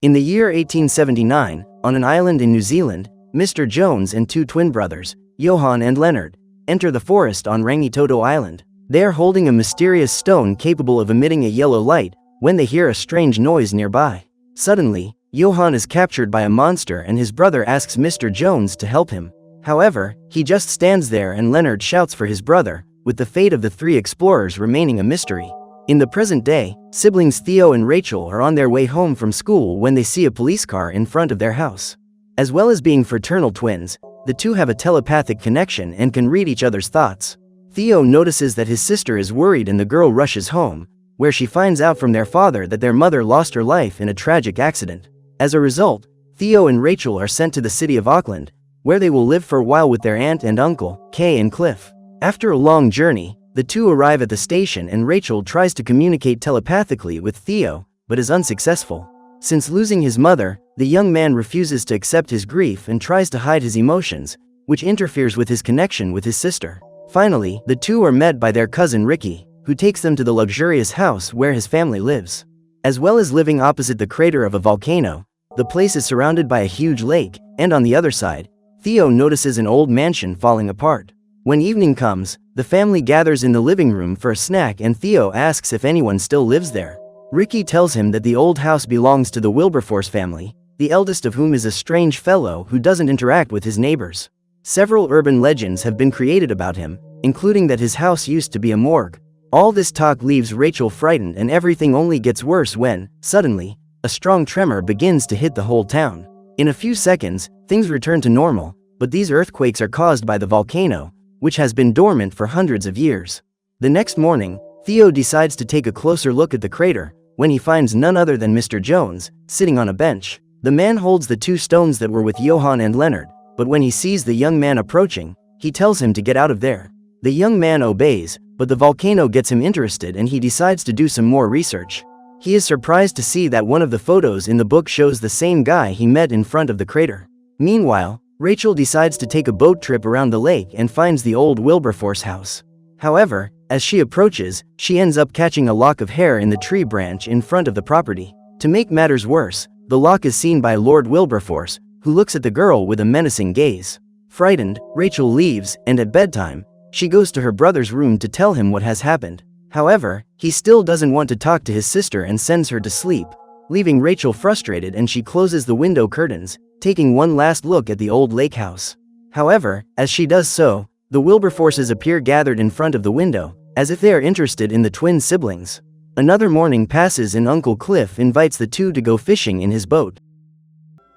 In the year 1879, on an island in New Zealand, Mr. Jones and two twin brothers, Johann and Leonard, enter the forest on Rangitoto Island. They are holding a mysterious stone capable of emitting a yellow light when they hear a strange noise nearby. Suddenly, Johann is captured by a monster and his brother asks Mr. Jones to help him. However, he just stands there and Leonard shouts for his brother, with the fate of the three explorers remaining a mystery. In the present day, siblings Theo and Rachel are on their way home from school when they see a police car in front of their house. As well as being fraternal twins, the two have a telepathic connection and can read each other's thoughts. Theo notices that his sister is worried and the girl rushes home, where she finds out from their father that their mother lost her life in a tragic accident. As a result, Theo and Rachel are sent to the city of Auckland, where they will live for a while with their aunt and uncle, Kay and Cliff. After a long journey, the two arrive at the station and Rachel tries to communicate telepathically with Theo, but is unsuccessful. Since losing his mother, the young man refuses to accept his grief and tries to hide his emotions, which interferes with his connection with his sister. Finally, the two are met by their cousin Ricky, who takes them to the luxurious house where his family lives. As well as living opposite the crater of a volcano, the place is surrounded by a huge lake, and on the other side, Theo notices an old mansion falling apart. When evening comes, the family gathers in the living room for a snack and Theo asks if anyone still lives there. Ricky tells him that the old house belongs to the Wilberforce family, the eldest of whom is a strange fellow who doesn't interact with his neighbors. Several urban legends have been created about him, including that his house used to be a morgue. All this talk leaves Rachel frightened and everything only gets worse when, suddenly, a strong tremor begins to hit the whole town. In a few seconds, things return to normal, but these earthquakes are caused by the volcano, which has been dormant for hundreds of years. The next morning, Theo decides to take a closer look at the crater, when he finds none other than Mr. Jones, sitting on a bench. The man holds the two stones that were with Johann and Leonard, but when he sees the young man approaching, he tells him to get out of there. The young man obeys, but the volcano gets him interested and he decides to do some more research. He is surprised to see that one of the photos in the book shows the same guy he met in front of the crater. Meanwhile, Rachel decides to take a boat trip around the lake and finds the old Wilberforce house. However, as she approaches, she ends up catching a lock of hair in the tree branch in front of the property. To make matters worse, the lock is seen by Lord Wilberforce, who looks at the girl with a menacing gaze. Frightened, Rachel leaves, and at bedtime, she goes to her brother's room to tell him what has happened. However, he still doesn't want to talk to his sister and sends her to sleep, leaving Rachel frustrated, and she closes the window curtains, taking one last look at the old lake house. However, as she does so, the Wilberforces appear gathered in front of the window, as if they are interested in the twin siblings. Another morning passes and Uncle Cliff invites the two to go fishing in his boat.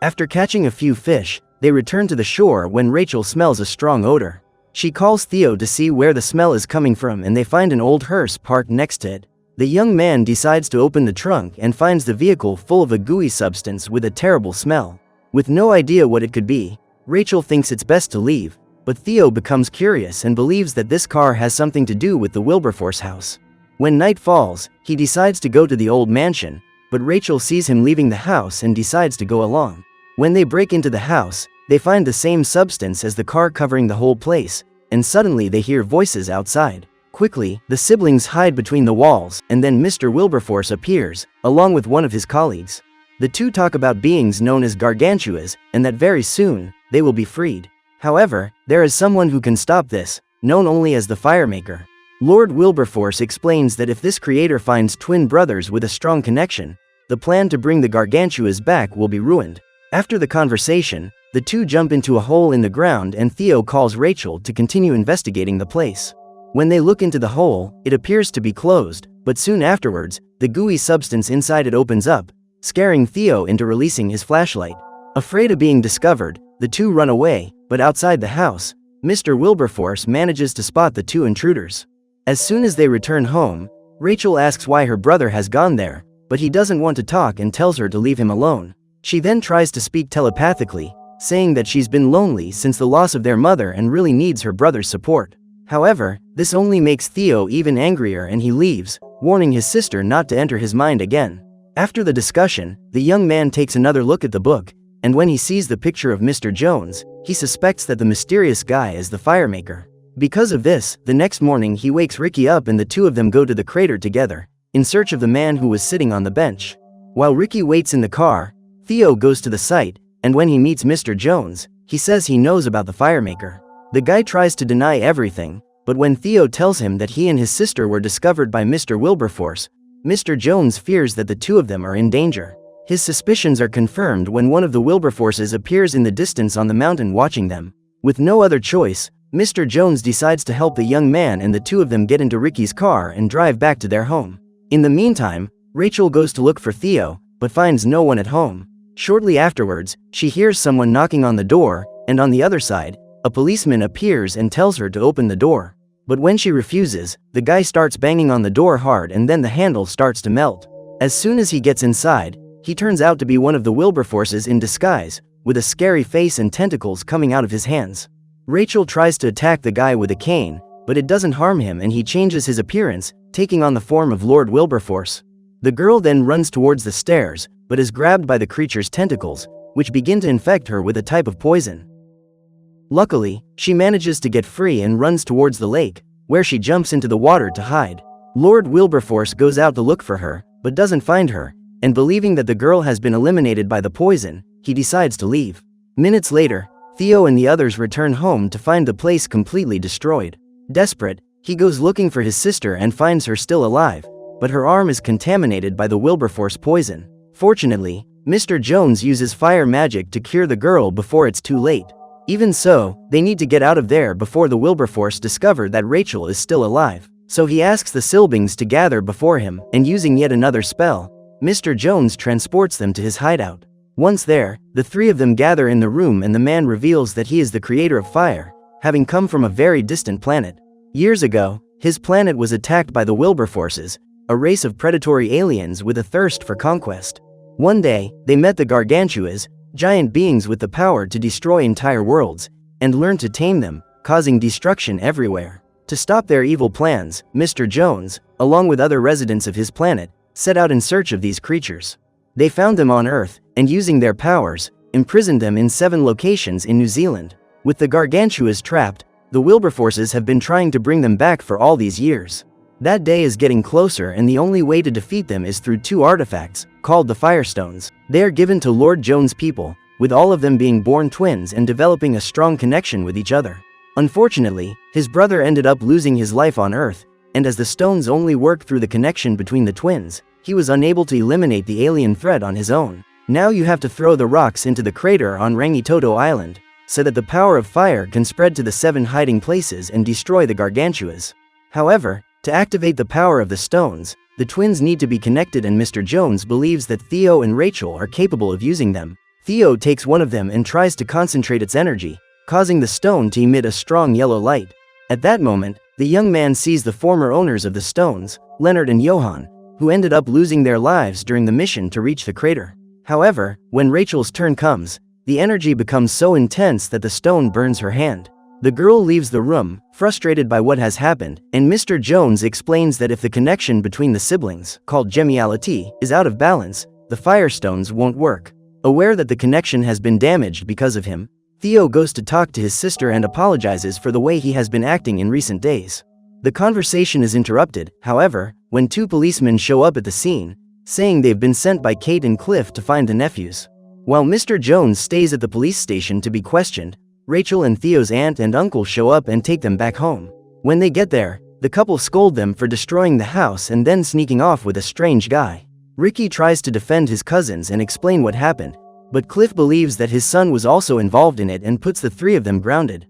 After catching a few fish, they return to the shore when Rachel smells a strong odor. She calls Theo to see where the smell is coming from and they find an old hearse parked next to it. The young man decides to open the trunk and finds the vehicle full of a gooey substance with a terrible smell. With no idea what it could be, Rachel thinks it's best to leave, but Theo becomes curious and believes that this car has something to do with the Wilberforce house. When night falls, he decides to go to the old mansion, but Rachel sees him leaving the house and decides to go along. When they break into the house, they find the same substance as the car covering the whole place, and suddenly they hear voices outside. Quickly, the siblings hide between the walls, and then Mr. Wilberforce appears, along with one of his colleagues. The two talk about beings known as gargantuas, and that very soon, they will be freed. However, there is someone who can stop this, known only as the Firemaker. Lord Wilberforce explains that if this creator finds twin brothers with a strong connection, the plan to bring the gargantuas back will be ruined. After the conversation, the two jump into a hole in the ground and Theo calls Rachel to continue investigating the place. When they look into the hole, it appears to be closed, but soon afterwards, the gooey substance inside it opens up, scaring Theo into releasing his flashlight. Afraid of being discovered, the two run away, but outside the house, Mr. Wilberforce manages to spot the two intruders. As soon as they return home, Rachel asks why her brother has gone there, but he doesn't want to talk and tells her to leave him alone. She then tries to speak telepathically, saying that she's been lonely since the loss of their mother and really needs her brother's support. However, this only makes Theo even angrier and he leaves, warning his sister not to enter his mind again. After the discussion, the young man takes another look at the book, and when he sees the picture of Mr. Jones, he suspects that the mysterious guy is the Firemaker. Because of this, the next morning he wakes Ricky up and the two of them go to the crater together, in search of the man who was sitting on the bench. While Ricky waits in the car, Theo goes to the site, and when he meets Mr. Jones, he says he knows about the firemaker. The guy tries to deny everything, but when Theo tells him that he and his sister were discovered by Mr. Wilberforce, Mr. Jones fears that the two of them are in danger. His suspicions are confirmed when one of the Wilberforces appears in the distance on the mountain watching them. With no other choice, Mr. Jones decides to help the young man, and the two of them get into Ricky's car and drive back to their home. In the meantime, Rachel goes to look for Theo, but finds no one at home. Shortly afterwards, she hears someone knocking on the door, and on the other side, a policeman appears and tells her to open the door. But when she refuses, the guy starts banging on the door hard, and then the handle starts to melt. As soon as he gets inside, he turns out to be one of the Wilberforces in disguise, with a scary face and tentacles coming out of his hands. Rachel tries to attack the guy with a cane, but it doesn't harm him, and he changes his appearance, taking on the form of Lord Wilberforce. The girl then runs towards the stairs, but is grabbed by the creature's tentacles, which begin to infect her with a type of poison. Luckily, she manages to get free and runs towards the lake, where she jumps into the water to hide. Lord Wilberforce goes out to look for her, but doesn't find her, and believing that the girl has been eliminated by the poison, he decides to leave. Minutes later, Theo and the others return home to find the place completely destroyed. Desperate, he goes looking for his sister and finds her still alive, but her arm is contaminated by the Wilberforce poison. Fortunately, Mr. Jones uses fire magic to cure the girl before it's too late. Even so, they need to get out of there before the Wilberforce discover that Rachel is still alive. So he asks the Silbings to gather before him, and using yet another spell, Mr. Jones transports them to his hideout. Once there, the three of them gather in the room, and the man reveals that he is the creator of fire, having come from a very distant planet. Years ago, his planet was attacked by the Wilberforces, a race of predatory aliens with a thirst for conquest. One day, they met the Gargantuas, giant beings with the power to destroy entire worlds, and learned to tame them, causing destruction everywhere. To stop their evil plans, Mr. Jones, along with other residents of his planet, set out in search of these creatures. They found them on Earth, and using their powers, imprisoned them in 7 locations in New Zealand. With the Gargantuas trapped, the Wilberforces have been trying to bring them back for all these years. That day is getting closer, and the only way to defeat them is through 2 artifacts, called the Firestones. They are given to Lord Jones' people, with all of them being born twins and developing a strong connection with each other. Unfortunately, his brother ended up losing his life on Earth, and as the stones only work through the connection between the twins, he was unable to eliminate the alien threat on his own. Now you have to throw the rocks into the crater on Rangitoto Island, so that the power of fire can spread to the 7 hiding places and destroy the Gargantuas. However, to activate the power of the stones, the twins need to be connected, and Mr. Jones believes that Theo and Rachel are capable of using them. Theo takes one of them and tries to concentrate its energy, causing the stone to emit a strong yellow light. At that moment, the young man sees the former owners of the stones, Leonard and Johann, who ended up losing their lives during the mission to reach the crater. However, when Rachel's turn comes, the energy becomes so intense that the stone burns her hand. The girl leaves the room, frustrated by what has happened, and Mr. Jones explains that if the connection between the siblings, called gemiality, is out of balance, the Firestones won't work. Aware that the connection has been damaged because of him, Theo goes to talk to his sister and apologizes for the way he has been acting in recent days. The conversation is interrupted, however, when 2 policemen show up at the scene, saying they've been sent by Kate and Cliff to find the nephews. While Mr. Jones stays at the police station to be questioned, Rachel and Theo's aunt and uncle show up and take them back home. When they get there, the couple scold them for destroying the house and then sneaking off with a strange guy. Ricky tries to defend his cousins and explain what happened, but Cliff believes that his son was also involved in it and puts the 3 of them grounded.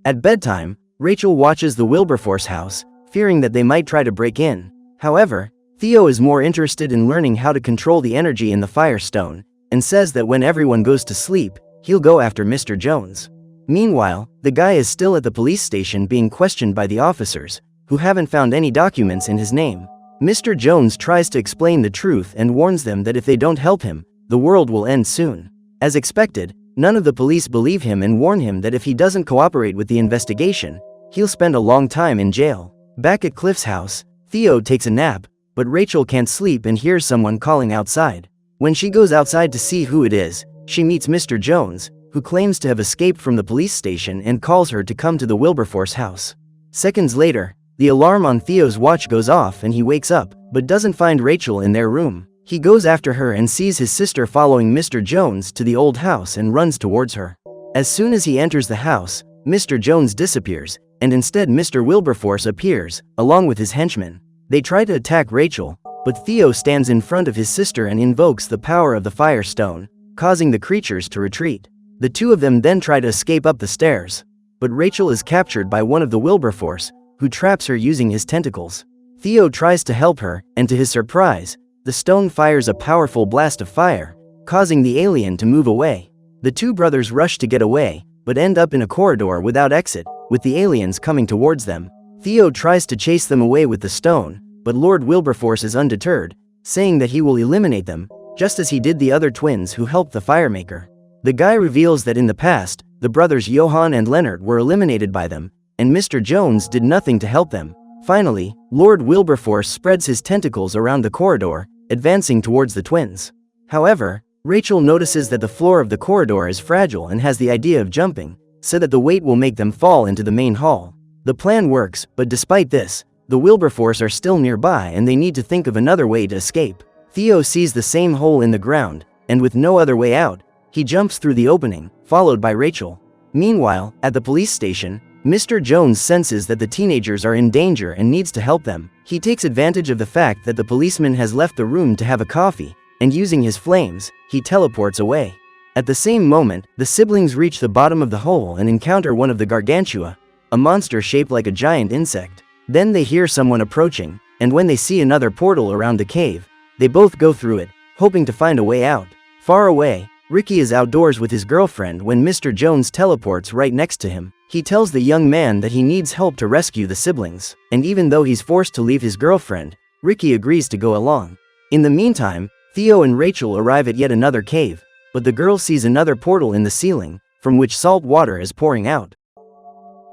At bedtime, Rachel watches the Wilberforce house, fearing that they might try to break in. However, Theo is more interested in learning how to control the energy in the Firestone, and says that when everyone goes to sleep, he'll go after Mr. Jones. Meanwhile, the guy is still at the police station being questioned by the officers, who haven't found any documents in his name. Mr. Jones tries to explain the truth and warns them that if they don't help him, the world will end soon. As expected, none of the police believe him and warn him that if he doesn't cooperate with the investigation, he'll spend a long time in jail. Back at Cliff's house, Theo takes a nap, but Rachel can't sleep and hears someone calling outside. When she goes outside to see who it is, she meets Mr. Jones, who claims to have escaped from the police station and calls her to come to the Wilberforce house. Seconds later, the alarm on Theo's watch goes off and he wakes up, but doesn't find Rachel in their room. He goes after her and sees his sister following Mr. Jones to the old house and runs towards her. As soon as he enters the house, Mr. Jones disappears, and instead Mr. Wilberforce appears, along with his henchmen. They try to attack Rachel, but Theo stands in front of his sister and invokes the power of the Firestone, causing the creatures to retreat. The two of them then try to escape up the stairs, but Rachel is captured by one of the Wilberforce, who traps her using his tentacles. Theo tries to help her, and to his surprise, the stone fires a powerful blast of fire, causing the alien to move away. The two brothers rush to get away, but end up in a corridor without exit, with the aliens coming towards them. Theo tries to chase them away with the stone, but Lord Wilberforce is undeterred, saying that he will eliminate them, just as he did the other twins who helped the firemaker. The guy reveals that in the past, the brothers Johann and Leonard were eliminated by them, and Mr. Jones did nothing to help them. Finally, Lord Wilberforce spreads his tentacles around the corridor, advancing towards the twins. However, Rachel notices that the floor of the corridor is fragile and has the idea of jumping, so that the weight will make them fall into the main hall. The plan works, but despite this, the Wilberforce are still nearby and they need to think of another way to escape. Theo sees the same hole in the ground, and with no other way out, he jumps through the opening, followed by Rachel. Meanwhile, at the police station, Mr. Jones senses that the teenagers are in danger and needs to help them. He takes advantage of the fact that the policeman has left the room to have a coffee, and using his flames, he teleports away. At the same moment, the siblings reach the bottom of the hole and encounter one of the Gargantua, a monster shaped like a giant insect. Then they hear someone approaching, and when they see another portal around the cave, they both go through it, hoping to find a way out. Far away, Ricky is outdoors with his girlfriend when Mr. Jones teleports right next to him. He tells the young man that he needs help to rescue the siblings, and even though he's forced to leave his girlfriend, Ricky agrees to go along. In the meantime, Theo and Rachel arrive at yet another cave, but the girl sees another portal in the ceiling, from which salt water is pouring out.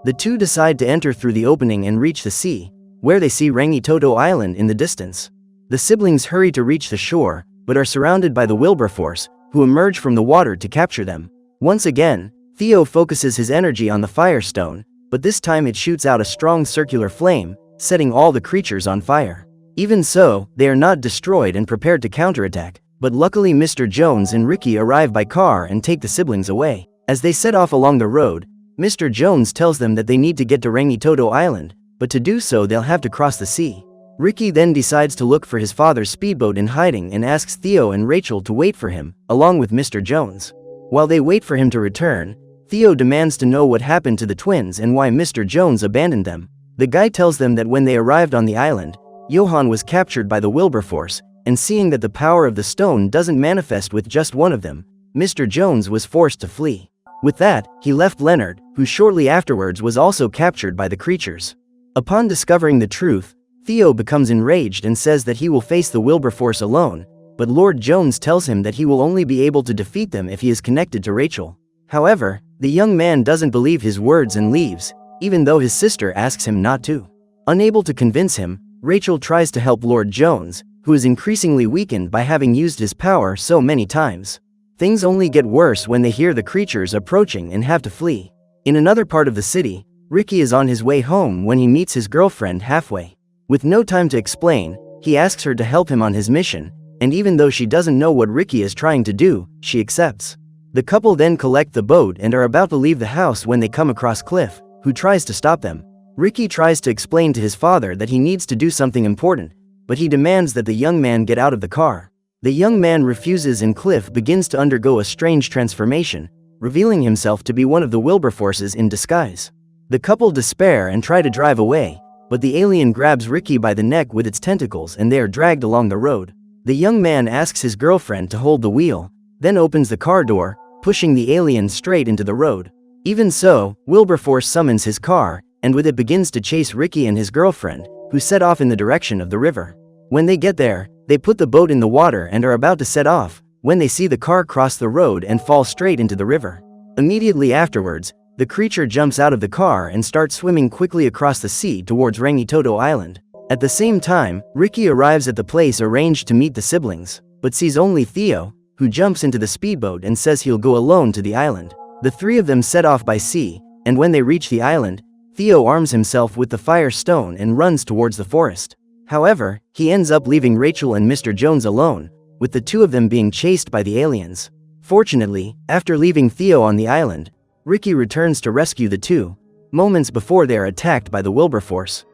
The two decide to enter through the opening and reach the sea, where they see Rangitoto Island in the distance. The siblings hurry to reach the shore, but are surrounded by the Wilberforce, who emerge from the water to capture them. Once again, Theo focuses his energy on the Firestone, but this time it shoots out a strong circular flame, setting all the creatures on fire. Even so, they are not destroyed and prepared to counterattack, but luckily Mr. Jones and Ricky arrive by car and take the siblings away. As they set off along the road, Mr. Jones tells them that they need to get to Rangitoto Island, but to do so they'll have to cross the sea. Ricky then decides to look for his father's speedboat in hiding and asks Theo and Rachel to wait for him, along with Mr. Jones. While they wait for him to return, Theo demands to know what happened to the twins and why Mr. Jones abandoned them. The guy tells them that when they arrived on the island, Johann was captured by the Wilberforce, and seeing that the power of the stone doesn't manifest with just one of them, Mr. Jones was forced to flee. With that, he left Leonard, who shortly afterwards was also captured by the creatures. Upon discovering the truth, Theo becomes enraged and says that he will face the Wilberforce alone, but Lord Jones tells him that he will only be able to defeat them if he is connected to Rachel. However, the young man doesn't believe his words and leaves, even though his sister asks him not to. Unable to convince him, Rachel tries to help Lord Jones, who is increasingly weakened by having used his power so many times. Things only get worse when they hear the creatures approaching and have to flee. In another part of the city, Ricky is on his way home when he meets his girlfriend halfway. With no time to explain, he asks her to help him on his mission, and even though she doesn't know what Ricky is trying to do, she accepts. The couple then collect the boat and are about to leave the house when they come across Cliff, who tries to stop them. Ricky tries to explain to his father that he needs to do something important, but he demands that the young man get out of the car. The young man refuses and Cliff begins to undergo a strange transformation, revealing himself to be one of the Wilberforces in disguise. The couple despair and try to drive away, but the alien grabs Ricky by the neck with its tentacles and they are dragged along the road. The young man asks his girlfriend to hold the wheel, then opens the car door, pushing the alien straight into the road. Even so, Wilberforce summons his car, and with it begins to chase Ricky and his girlfriend, who set off in the direction of the river. When they get there, they put the boat in the water and are about to set off, when they see the car cross the road and fall straight into the river. Immediately afterwards, the creature jumps out of the car and starts swimming quickly across the sea towards Rangitoto Island. At the same time, Ricky arrives at the place arranged to meet the siblings, but sees only Theo, who jumps into the speedboat and says he'll go alone to the island. The three of them set off by sea, and when they reach the island, Theo arms himself with the Firestone and runs towards the forest. However, he ends up leaving Rachel and Mr. Jones alone, with the two of them being chased by the aliens. Fortunately, after leaving Theo on the island, Ricky returns to rescue the two, moments before they are attacked by the Wilberforce.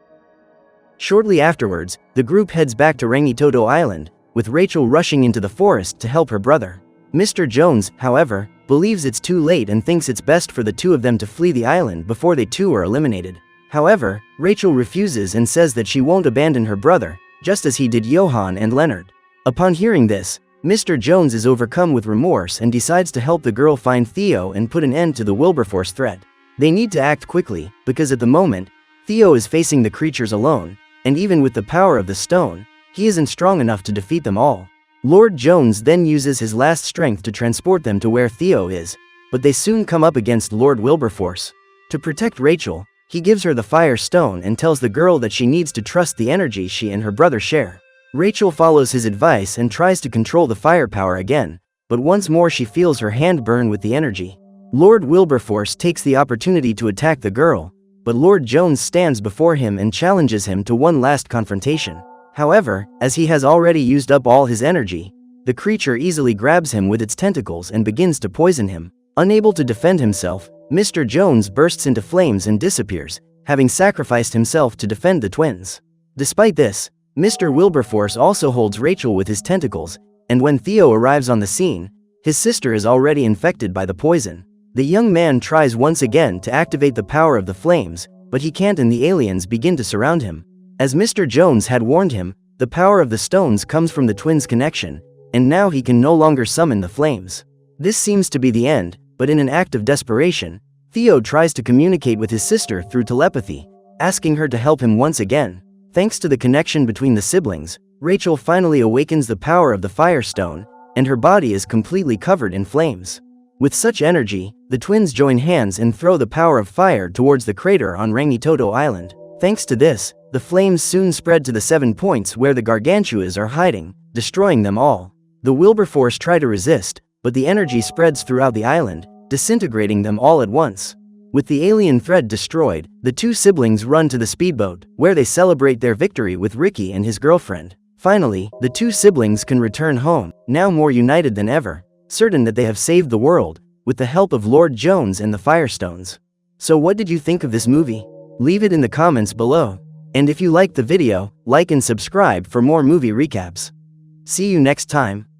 Shortly afterwards, the group heads back to Rangitoto Island, with Rachel rushing into the forest to help her brother. Mr. Jones, however, believes it's too late and thinks it's best for the two of them to flee the island before they too are eliminated. However, Rachel refuses and says that she won't abandon her brother, just as he did Johan and Leonard. Upon hearing this, Mr. Jones is overcome with remorse and decides to help the girl find Theo and put an end to the Wilberforce threat. They need to act quickly, because at the moment, Theo is facing the creatures alone, and even with the power of the stone, he isn't strong enough to defeat them all. Lord Jones then uses his last strength to transport them to where Theo is, but they soon come up against Lord Wilberforce. To protect Rachel, he gives her the fire stone and tells the girl that she needs to trust the energy she and her brother share. Rachel follows his advice and tries to control the firepower again, but once more she feels her hand burn with the energy. Lord Wilberforce takes the opportunity to attack the girl, but Lord Jones stands before him and challenges him to one last confrontation. However, as he has already used up all his energy, the creature easily grabs him with its tentacles and begins to poison him. Unable to defend himself, Mr. Jones bursts into flames and disappears, having sacrificed himself to defend the twins. Despite this, Mr. Wilberforce also holds Rachel with his tentacles, and when Theo arrives on the scene, his sister is already infected by the poison. The young man tries once again to activate the power of the flames, but he can't and the aliens begin to surround him. As Mr. Jones had warned him, the power of the stones comes from the twins' connection, and now he can no longer summon the flames. This seems to be the end, but in an act of desperation, Theo tries to communicate with his sister through telepathy, asking her to help him once again. Thanks to the connection between the siblings, Rachel finally awakens the power of the Firestone, and her body is completely covered in flames. With such energy, the twins join hands and throw the power of fire towards the crater on Rangitoto Island. Thanks to this, the flames soon spread to the 7 points where the Gargantuas are hiding, destroying them all. The Wilberforce try to resist, but the energy spreads throughout the island, disintegrating them all at once. With the alien thread destroyed, the two siblings run to the speedboat, where they celebrate their victory with Ricky and his girlfriend. Finally, the two siblings can return home, now more united than ever, certain that they have saved the world, with the help of Lord Jones and the Firestones. So what did you think of this movie? Leave it in the comments below. And if you liked the video, like and subscribe for more movie recaps. See you next time.